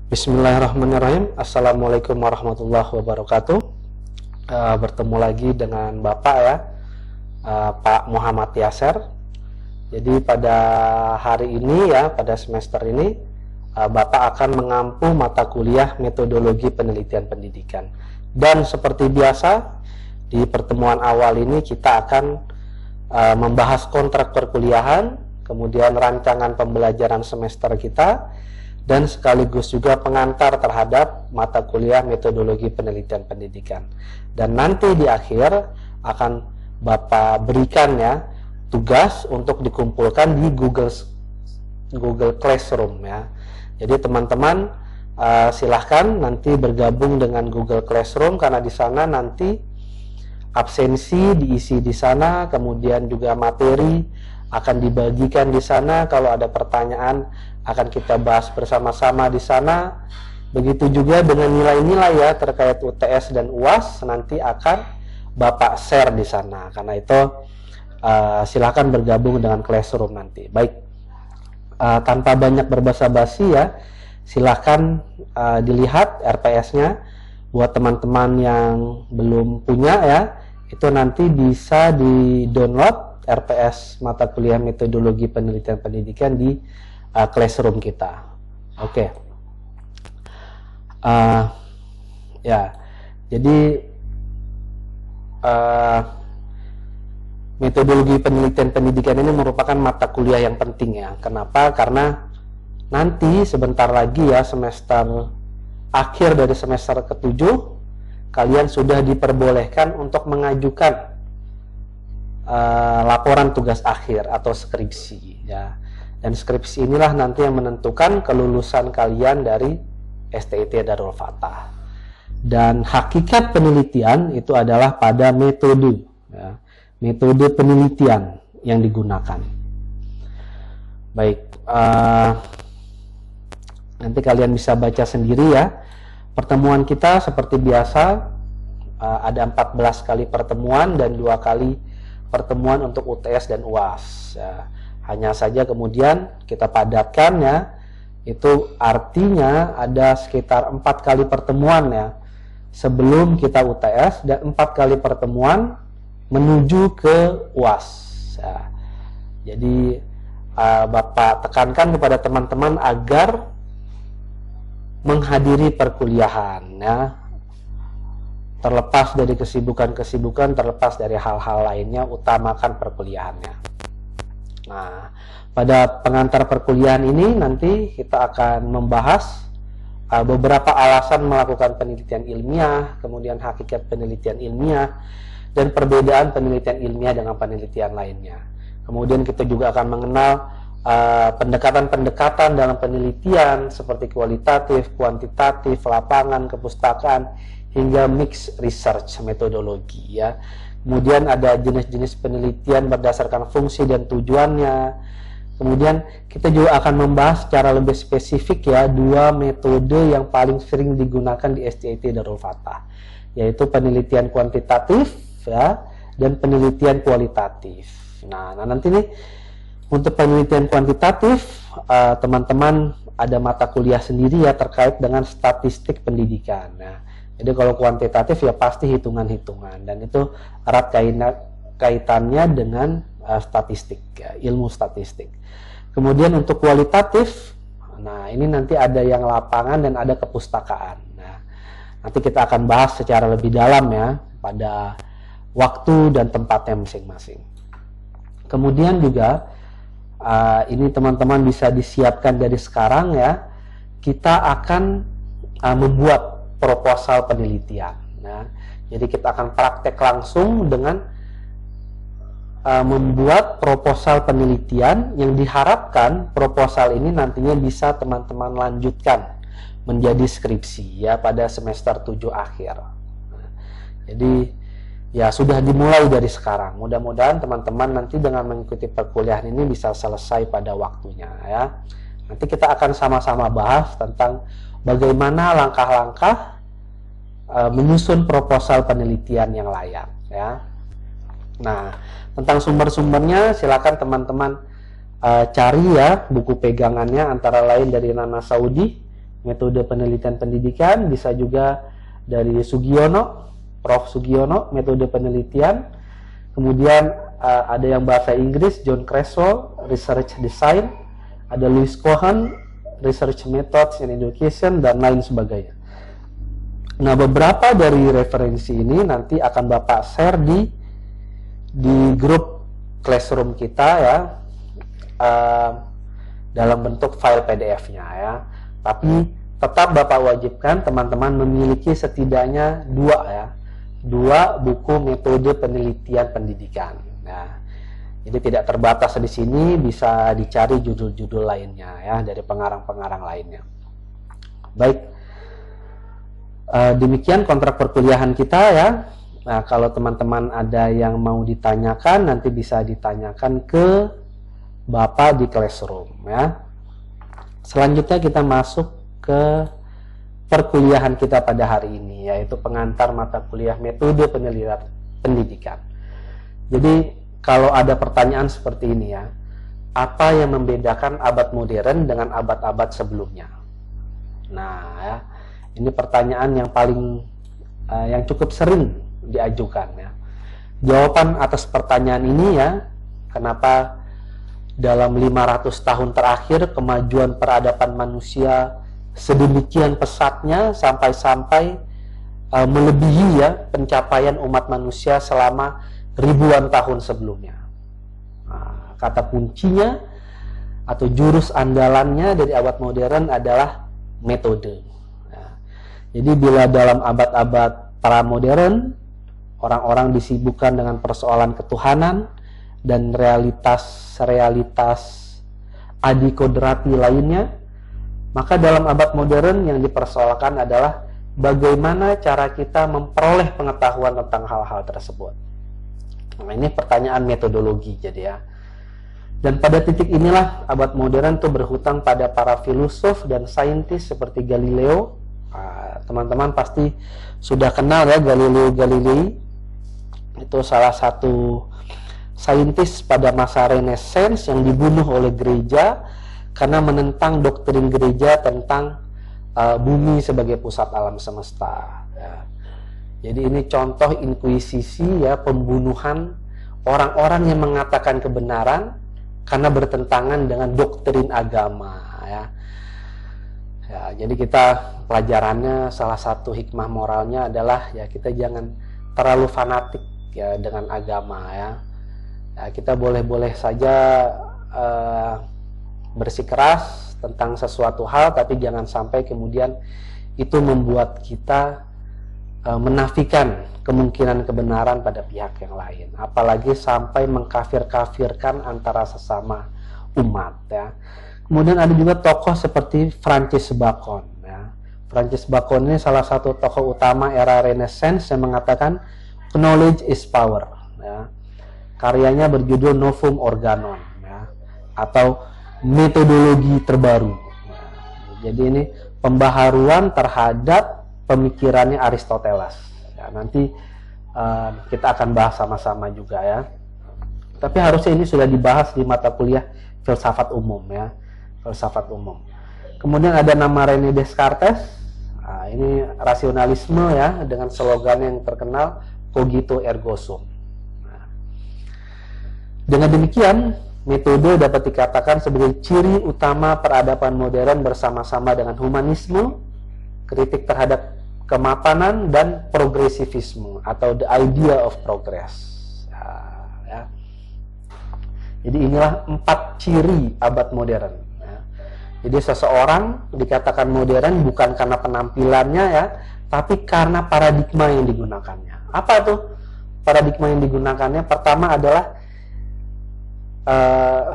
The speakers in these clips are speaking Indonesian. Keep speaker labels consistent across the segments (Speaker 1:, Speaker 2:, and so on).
Speaker 1: Bismillahirrahmanirrahim. Assalamualaikum warahmatullahi wabarakatuh. Bertemu lagi dengan Bapak ya, Pak Muhammad Yaser. Jadi pada hari ini ya, pada semester ini Bapak akan mengampu mata kuliah metodologi penelitian pendidikan. Dan seperti biasa di pertemuan awal ini kita akan membahas kontrak perkuliahan, kemudian rancangan pembelajaran semester kita, dan sekaligus juga pengantar terhadap mata kuliah metodologi penelitian pendidikan. Dan nanti di akhir akan Bapak berikan ya tugas untuk dikumpulkan di Google Classroom ya. Jadi teman-teman silahkan nanti bergabung dengan Google Classroom, karena di sana nanti absensi diisi di sana, kemudian juga materi akan dibagikan di sana. Kalau ada pertanyaan akan kita bahas bersama-sama di sana. Begitu juga dengan nilai-nilai ya terkait UTS dan UAS nanti akan Bapak share di sana. Karena itu silakan bergabung dengan Classroom nanti. Baik, tanpa banyak berbasa-basi ya, silakan dilihat RPS-nya. Buat teman-teman yang belum punya ya, itu nanti bisa di-download RPS mata kuliah metodologi penelitian pendidikan di Classroom kita. Oke. Ya, jadi metodologi penelitian pendidikan ini merupakan mata kuliah yang penting ya. Kenapa? Karena nanti sebentar lagi ya, semester akhir dari semester ke-7 kalian sudah diperbolehkan untuk mengajukan laporan tugas akhir atau skripsi ya. Dan skripsi inilah nanti yang menentukan kelulusan kalian dari STIT Darul Fatah. Dan hakikat penelitian itu adalah pada metode ya, metode penelitian yang digunakan. Baik, nanti kalian bisa baca sendiri ya. Pertemuan kita seperti biasa ada 14 kali pertemuan dan 2 kali pertemuan untuk UTS dan UAS ya. Hanya saja kemudian kita padatkan ya, itu artinya ada sekitar 4 kali pertemuan ya sebelum kita UTS dan 4 kali pertemuan menuju ke UAS ya. Jadi Bapak tekankan kepada teman-teman agar menghadiri perkuliahan ya, terlepas dari kesibukan-kesibukan, terlepas dari hal-hal lainnya, utamakan perkuliahannya. Nah, pada pengantar perkuliahan ini nanti kita akan membahas beberapa alasan melakukan penelitian ilmiah, kemudian hakikat penelitian ilmiah, dan perbedaan penelitian ilmiah dengan penelitian lainnya. Kemudian kita juga akan mengenal pendekatan-pendekatan dalam penelitian seperti kualitatif, kuantitatif, lapangan, kepustakaan, hingga mixed research metodologi ya. Kemudian ada jenis-jenis penelitian berdasarkan fungsi dan tujuannya. Kemudian kita juga akan membahas secara lebih spesifik ya 2 metode yang paling sering digunakan di STIT Darul Fatah, yaitu penelitian kuantitatif ya dan penelitian kualitatif. Nah nanti nih untuk penelitian kuantitatif teman-teman ada mata kuliah sendiri ya terkait dengan statistik pendidikan. Nah, jadi kalau kuantitatif ya pasti hitungan-hitungan, dan itu erat kaitannya dengan statistik ya, ilmu statistik. Kemudian untuk kualitatif, nah ini nanti ada yang lapangan dan ada kepustakaan. Nah, nanti kita akan bahas secara lebih dalam ya pada waktu dan tempatnya masing-masing. Kemudian juga ini teman-teman bisa disiapkan dari sekarang ya, kita akan membuat proposal penelitian. Nah, jadi kita akan praktek langsung dengan membuat proposal penelitian yang diharapkan proposal ini nantinya bisa teman-teman lanjutkan menjadi skripsi ya pada semester 7 akhir. Nah, jadi ya sudah dimulai dari sekarang. Mudah-mudahan teman-teman nanti dengan mengikuti perkuliahan ini bisa selesai pada waktunya ya. Nanti kita akan sama-sama bahas tentang bagaimana langkah-langkah menyusun proposal penelitian yang layak ya. Nah, tentang sumber-sumbernya silakan teman-teman cari ya buku pegangannya, antara lain dari Nana Saudi metode penelitian pendidikan, bisa juga dari Sugiono, Prof. Sugiono, metode penelitian. Kemudian ada yang bahasa Inggris, John Creswell, Research Design. Ada Louis Cohen, Research Methods in Education, dan lain sebagainya. Nah, beberapa dari referensi ini nanti akan Bapak share di grup Classroom kita ya, dalam bentuk file PDF-nya ya. Tapi tetap Bapak wajibkan teman-teman memiliki setidaknya dua buku metode penelitian pendidikan. Nah, jadi tidak terbatas di sini, bisa dicari judul-judul lainnya ya dari pengarang-pengarang lainnya. Baik, demikian kontrak perkuliahan kita ya. Nah, kalau teman-teman ada yang mau ditanyakan, nanti bisa ditanyakan ke Bapak di Classroom ya. Selanjutnya kita masuk ke perkuliahan kita pada hari ini, yaitu pengantar mata kuliah metode penelitian pendidikan. Jadi kalau ada pertanyaan seperti ini ya, apa yang membedakan abad modern dengan abad-abad sebelumnya? Nah ya, ini pertanyaan yang yang cukup sering diajukan ya. Jawaban atas pertanyaan ini ya, kenapa dalam 500 tahun terakhir kemajuan peradaban manusia sedemikian pesatnya sampai melebihi ya pencapaian umat manusia selama ribuan tahun sebelumnya. Nah, kata kuncinya atau jurus andalannya dari abad modern adalah metode. Nah, jadi bila dalam abad-abad pra-modern orang-orang disibukkan dengan persoalan ketuhanan dan realitas adikodrati lainnya, maka dalam abad modern yang dipersoalkan adalah bagaimana cara kita memperoleh pengetahuan tentang hal-hal tersebut. Nah, ini pertanyaan metodologi jadi ya. Dan pada titik inilah abad modern itu berhutang pada para filosof dan saintis seperti Galileo. Teman-teman pasti sudah kenal ya Galileo Galilei. Itu salah satu saintis pada masa Renaissance yang dibunuh oleh gereja karena menentang doktrin gereja tentang bumi sebagai pusat alam semesta. Ya. Jadi ini contoh inkuisisi ya, pembunuhan orang-orang yang mengatakan kebenaran karena bertentangan dengan doktrin agama ya. Ya, jadi kita pelajarannya salah satu hikmah moralnya adalah ya kita jangan terlalu fanatik ya dengan agama ya. Ya kita boleh-boleh saja bersikeras tentang sesuatu hal, tapi jangan sampai kemudian itu membuat kita menafikan kemungkinan kebenaran pada pihak yang lain, apalagi sampai mengkafir-kafirkan antara sesama umat ya. Kemudian ada juga tokoh seperti Francis Bacon ya. Francis Bacon ini salah satu tokoh utama era Renaissance yang mengatakan knowledge is power ya. Karyanya berjudul Novum Organon ya, atau metodologi terbaru. Nah, jadi ini pembaharuan terhadap pemikirannya Aristoteles. Ya, nanti kita akan bahas sama-sama juga ya. Tapi harusnya ini sudah dibahas di mata kuliah filsafat umum ya, filsafat umum. Kemudian ada nama René Descartes. Nah, ini rasionalisme ya dengan slogan yang terkenal cogito ergo sum. Nah, dengan demikian metode dapat dikatakan sebagai ciri utama peradaban modern bersama-sama dengan humanisme, kritik terhadap kemapanan, dan progresivisme atau the idea of progress. Ya. Jadi inilah 4 ciri abad modern. Ya. Jadi seseorang dikatakan modern bukan karena penampilannya ya, tapi karena paradigma yang digunakannya. Apa tuh paradigma yang digunakannya? Pertama adalah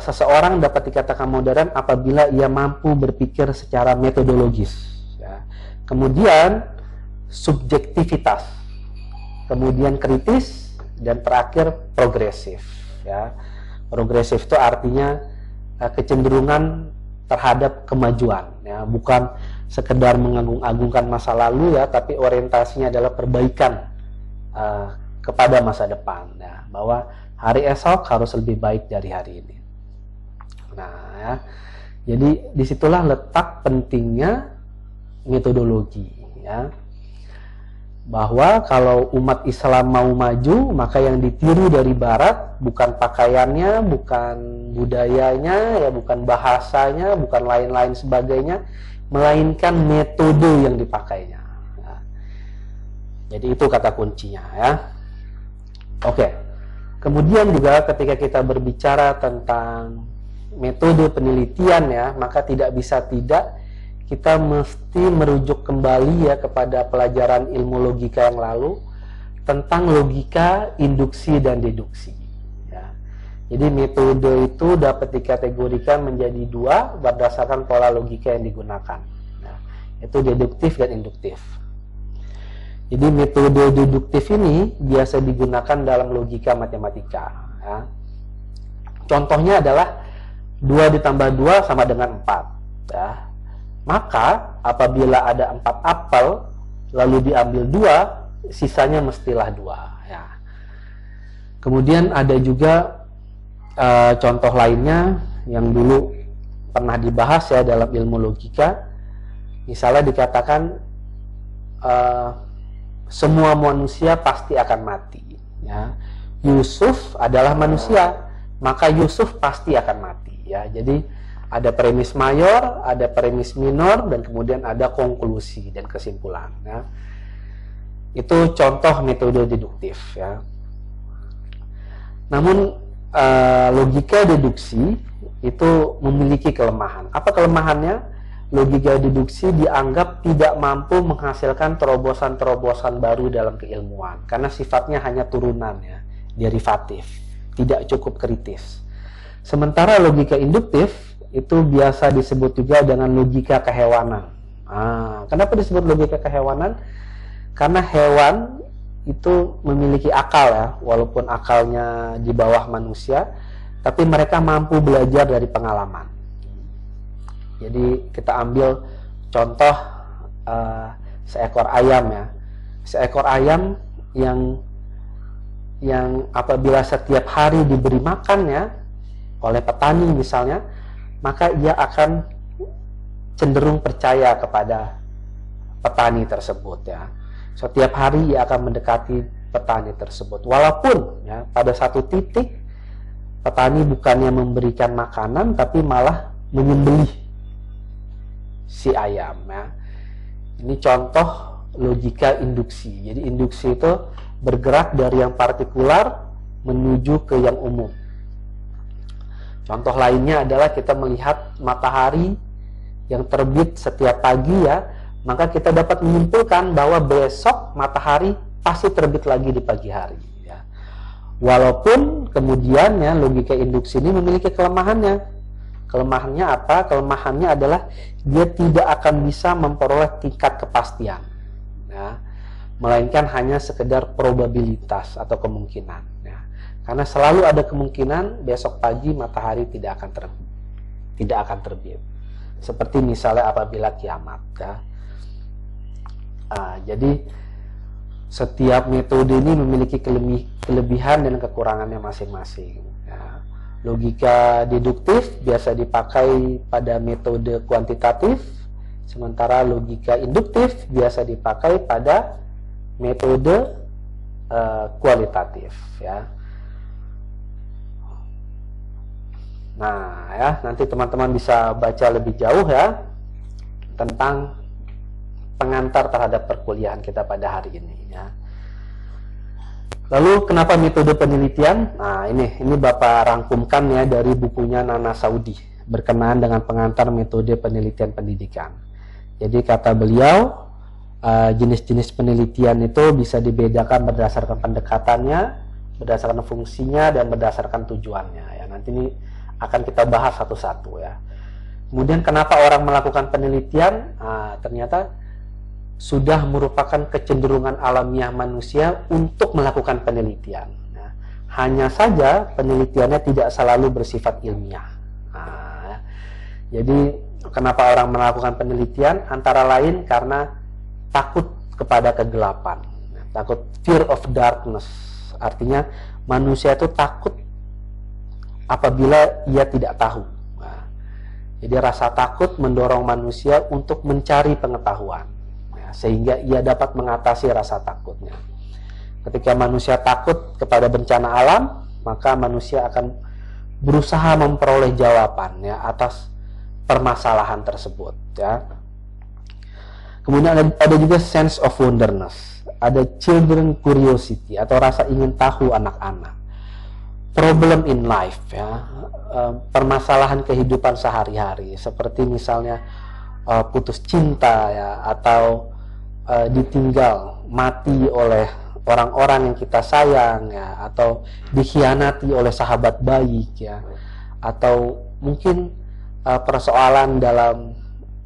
Speaker 1: seseorang dapat dikatakan modern apabila ia mampu berpikir secara metodologis ya. Kemudian subjektivitas, kemudian kritis, dan terakhir progresif ya. Progresif itu artinya kecenderungan terhadap kemajuan ya, bukan sekedar mengagung-agungkan masa lalu ya, tapi orientasinya adalah perbaikan kepada masa depan ya, bahwa hari esok harus lebih baik dari hari ini. Nah ya, jadi disitulah letak pentingnya metodologi, ya. Bahwa kalau umat Islam mau maju, maka yang ditiru dari Barat bukan pakaiannya, bukan budayanya, ya, bukan bahasanya, bukan lain-lain sebagainya, melainkan metode yang dipakainya. Ya. Jadi itu kata kuncinya, ya. Oke. Kemudian juga ketika kita berbicara tentang metode penelitian, ya, maka tidak bisa tidak kita mesti merujuk kembali, ya, kepada pelajaran ilmu logika yang lalu tentang logika induksi dan deduksi, ya. Jadi metode itu dapat dikategorikan menjadi dua berdasarkan pola logika yang digunakan, ya, yaitu deduktif dan induktif. Jadi metode deduktif ini biasa digunakan dalam logika matematika, ya. Contohnya adalah 2 ditambah 2 sama dengan 4, ya. Maka apabila ada 4 apel lalu diambil 2, sisanya mestilah 2, ya. Kemudian ada juga contoh lainnya yang dulu pernah dibahas, ya, dalam ilmu logika. Misalnya dikatakan semua manusia pasti akan mati, ya. Yusuf adalah manusia, maka Yusuf pasti akan mati, ya. Jadi ada premis mayor, ada premis minor, dan kemudian ada konklusi dan kesimpulan, ya. Itu contoh metode deduktif, ya. Namun logika deduksi itu memiliki kelemahan. Apa kelemahannya? Logika deduksi dianggap tidak mampu menghasilkan terobosan-terobosan baru dalam keilmuan karena sifatnya hanya turunan, ya, derivatif, tidak cukup kritis. Sementara logika induktif itu biasa disebut juga dengan logika kehewanan. Kenapa disebut logika kehewanan? Karena hewan itu memiliki akal, ya, walaupun akalnya di bawah manusia, tapi mereka mampu belajar dari pengalaman. Jadi kita ambil contoh seekor ayam, ya. Seekor ayam yang apabila setiap hari diberi makan, ya, oleh petani misalnya, maka ia akan cenderung percaya kepada petani tersebut, ya. Setiap hari ia akan mendekati petani tersebut, walaupun, ya, pada satu titik petani bukannya memberikan makanan tapi malah menyembelih si ayam, ya. Ini contoh logika induksi. Jadi induksi itu bergerak dari yang partikular menuju ke yang umum. Contoh lainnya adalah kita melihat matahari yang terbit setiap pagi, ya, maka kita dapat menyimpulkan bahwa besok matahari pasti terbit lagi di pagi hari, ya. Walaupun kemudian, ya, logika induksi ini memiliki kelemahannya. Kelemahannya apa? Kelemahannya adalah dia tidak akan bisa memperoleh tingkat kepastian, ya, melainkan hanya sekedar probabilitas atau kemungkinan, ya. Karena selalu ada kemungkinan besok pagi matahari tidak akan terbit. Seperti misalnya apabila kiamat, ya. Jadi setiap metode ini memiliki kelebihan dan kekurangannya masing-masing, ya. Logika deduktif biasa dipakai pada metode kuantitatif, sementara logika induktif biasa dipakai pada metode kualitatif, ya. Nah, ya, nanti teman-teman bisa baca lebih jauh, ya, tentang pengantar terhadap perkuliahan kita pada hari ini, ya. Lalu kenapa metode penelitian? Nah, ini Bapak rangkumkan, ya, dari bukunya Nana Saudi berkenaan dengan pengantar metode penelitian pendidikan. Jadi kata beliau, jenis-jenis penelitian itu bisa dibedakan berdasarkan pendekatannya, berdasarkan fungsinya, dan berdasarkan tujuannya, ya. Nanti ini akan kita bahas satu-satu, ya. Kemudian kenapa orang melakukan penelitian? Ternyata sudah merupakan kecenderungan alamiah manusia untuk melakukan penelitian. Nah, hanya saja penelitiannya tidak selalu bersifat ilmiah. Jadi kenapa orang melakukan penelitian? Antara lain karena takut kepada kegelapan, takut, fear of darkness. Artinya manusia itu takut apabila ia tidak tahu. Jadi rasa takut mendorong manusia untuk mencari pengetahuan, ya, sehingga ia dapat mengatasi rasa takutnya. Ketika manusia takut kepada bencana alam, maka manusia akan berusaha memperoleh jawaban, ya, atas permasalahan tersebut, ya. Kemudian ada juga sense of wonderness, ada children curiosity atau rasa ingin tahu anak-anak. Problem in life, ya, permasalahan kehidupan sehari-hari, seperti misalnya putus cinta, ya, atau ditinggal mati oleh orang-orang yang kita sayang, ya, atau dikhianati oleh sahabat baik, ya, atau mungkin persoalan dalam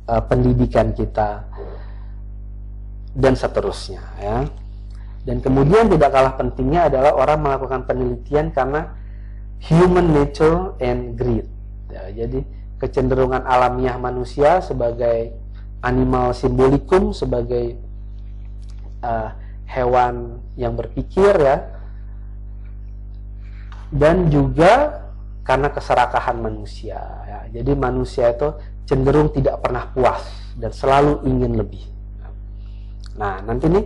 Speaker 1: pendidikan kita, dan seterusnya, ya. Dan kemudian tidak kalah pentingnya adalah orang melakukan penelitian karena human nature and greed, ya. Jadi kecenderungan alamiah manusia sebagai animal simbolikum, sebagai hewan yang berpikir, ya, dan juga karena keserakahan manusia, ya. Jadi manusia itu cenderung tidak pernah puas dan selalu ingin lebih. Nah, nanti nih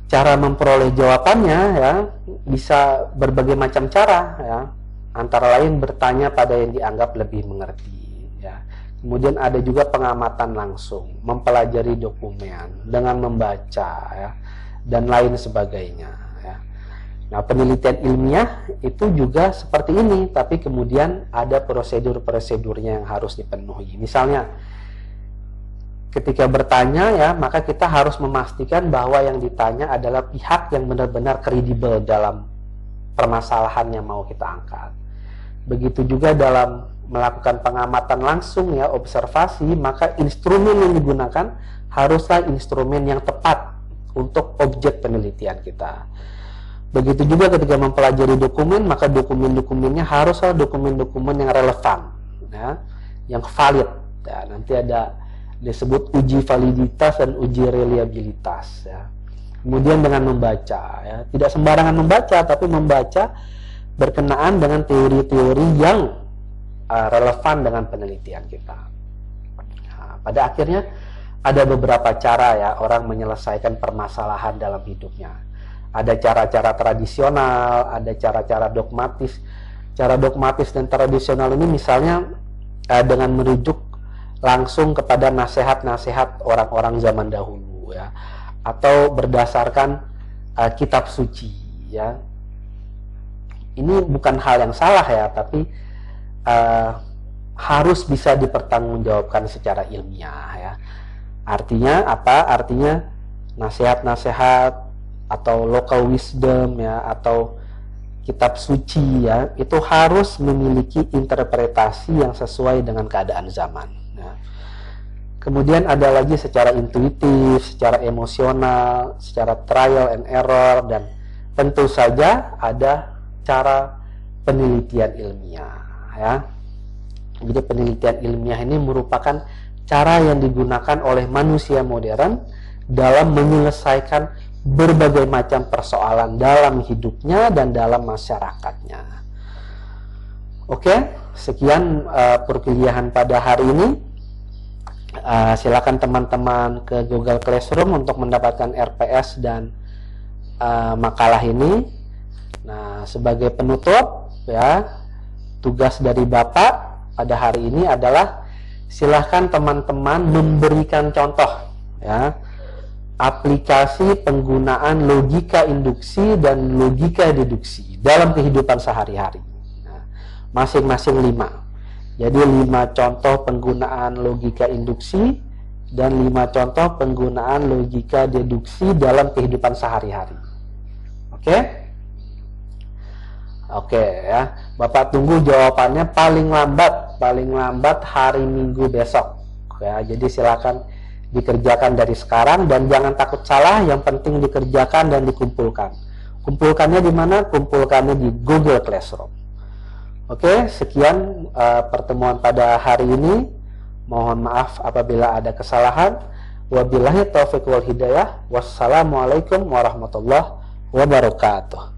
Speaker 1: cara memperoleh jawabannya, ya, bisa berbagai macam cara, ya. Antara lain bertanya pada yang dianggap lebih mengerti, ya. Kemudian ada juga pengamatan langsung, mempelajari dokumen dengan membaca, ya, dan lain sebagainya, ya. Nah, penelitian ilmiah itu juga seperti ini, tapi kemudian ada prosedur-prosedurnya yang harus dipenuhi. Misalnya ketika bertanya, ya, maka kita harus memastikan bahwa yang ditanya adalah pihak yang benar-benar kredibel dalam permasalahan yang mau kita angkat. Begitu juga dalam melakukan pengamatan langsung, ya, observasi, maka instrumen yang digunakan haruslah instrumen yang tepat untuk objek penelitian kita. Begitu juga ketika mempelajari dokumen, maka dokumen-dokumennya haruslah dokumen-dokumen yang relevan, ya, yang valid, ya. Nanti ada disebut uji validitas dan uji reliabilitas, ya. Kemudian dengan membaca, ya, tidak sembarangan membaca, tapi membaca berkenaan dengan teori-teori yang relevan dengan penelitian kita. Nah, pada akhirnya ada beberapa cara, ya, orang menyelesaikan permasalahan dalam hidupnya. Ada cara-cara tradisional, ada cara-cara dogmatis. Cara dogmatis dan tradisional ini misalnya dengan merujuk langsung kepada nasihat-nasihat orang-orang zaman dahulu, ya, atau berdasarkan kitab suci, ya. Ini bukan hal yang salah, ya, tapi harus bisa dipertanggungjawabkan secara ilmiah, ya. Artinya apa? Artinya nasihat-nasihat atau local wisdom, ya, atau kitab suci, ya, itu harus memiliki interpretasi yang sesuai dengan keadaan zaman. Kemudian ada lagi secara intuitif, secara emosional, secara trial and error, dan tentu saja ada cara penelitian ilmiah, ya. Jadi penelitian ilmiah ini merupakan cara yang digunakan oleh manusia modern dalam menyelesaikan berbagai macam persoalan dalam hidupnya dan dalam masyarakatnya. Oke, sekian perkuliahan pada hari ini. Silakan teman-teman ke Google Classroom untuk mendapatkan RPS dan makalah ini. Nah, sebagai penutup, ya, tugas dari Bapak pada hari ini adalah silahkan teman-teman memberikan contoh, ya, aplikasi penggunaan logika induksi dan logika deduksi dalam kehidupan sehari-hari. Nah, masing-masing 5. Jadi 5 contoh penggunaan logika induksi dan 5 contoh penggunaan logika deduksi dalam kehidupan sehari-hari. Oke? Oke, ya. Bapak tunggu jawabannya paling lambat hari Minggu besok. Ya, jadi silakan dikerjakan dari sekarang dan jangan takut salah, yang penting dikerjakan dan dikumpulkan. Kumpulkannya di mana? Kumpulkannya di Google Classroom. Oke, sekian pertemuan pada hari ini. Mohon maaf apabila ada kesalahan. Wabillahi taufiq wal hidayah. Wassalamualaikum warahmatullahi wabarakatuh.